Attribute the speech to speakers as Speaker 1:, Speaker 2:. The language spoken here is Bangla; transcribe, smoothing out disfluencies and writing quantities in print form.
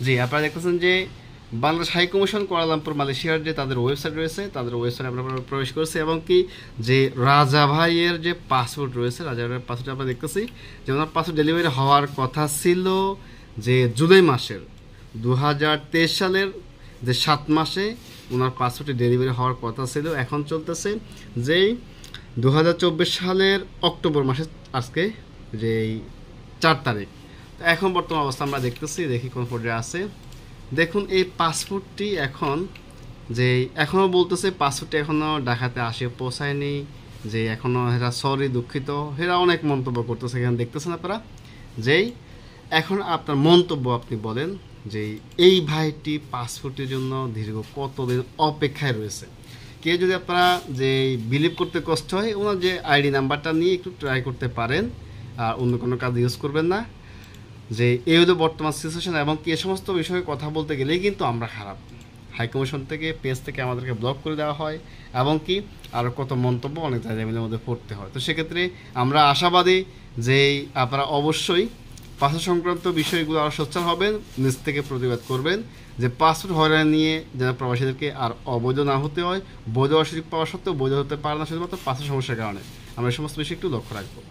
Speaker 1: জি, আপনারা দেখতেছেন যে বাংলাদেশ হাই কমিশন কুয়ালালামপুর মালয়েশিয়ার যে তাদের ওয়েবসাইট রয়েছে, তাদের ওয়েবসাইটে আমরা প্রবেশ করছি এবং কি যে রাজা ভাইয়ের যে পাসপোর্ট রয়েছে, রাজা ভাইয়ের পাসপোর্ট আমরা দেখতেছি যে ওনার পাসপোর্ট ডেলিভারি হওয়ার কথা ছিল যে জুলাই মাসের 2023 সালের যে 7 মাসে ওনার পাসপোর্টে ডেলিভারি হওয়ার কথা ছিল। এখন চলতেছে যেই 2024 সালের অক্টোবর মাসে আজকে যেই 4 তারিখ। তো এখন বর্তমান অবস্থা আমরা দেখতেছি, দেখি কোন পর্যায়ে আছে। দেখুন এই পাসপোর্টটি এখন যে এখনও বলতেছে পাসপোর্টটি এখনও ঢাকাতে আসে পৌঁছায়নি, যে এখনও এরা সরি দুঃখিত, এরা অনেক মন্তব্য করতেছে। এখানে দেখতেছেন আপনারা যেই এখন আপনার মন্তব্য আপনি বলেন যে এই ভাইটি পাসপোর্টের জন্য দীর্ঘ কতদিন অপেক্ষায় রয়েছে। কেউ যদি আপনারা যে বিলিভ করতে কষ্ট হয়, ওনার যে আইডি নাম্বারটা নিয়ে একটু ট্রাই করতে পারেন, আর অন্য কোনো কাজ ইউজ করবেন না। যে এই হলো বর্তমান সিচুয়েশন এবং কি এ সমস্ত বিষয়ে কথা বলতে গেলেই কিন্তু আমরা খারাপ। হাইকমিশন থেকে পেজ থেকে আমাদেরকে ব্লক করে দেওয়া হয় এবং কি আরও কত মন্তব্য অনেক জায়গার মধ্যে পড়তে হয়। তো সেক্ষেত্রে আমরা আশাবাদী যে আপনারা অবশ্যই পাসপোর্ট সংক্রান্ত বিষয়গুলো আরও সোচ্চার হবেন, নিজ থেকে প্রতিবাদ করবেন যে পাসপোর্ট হয়রানি নিয়ে যেন প্রবাসীদেরকে আর অবৈধ না হতে হয়। বৈধ সুযোগ পাওয়া সত্ত্বেও বৈধ হতে পারে না শুধুমাত্র পাসপোর্ট সমস্যার কারণে। আমরা এই সমস্ত বিষয় একটু লক্ষ্য রাখবো।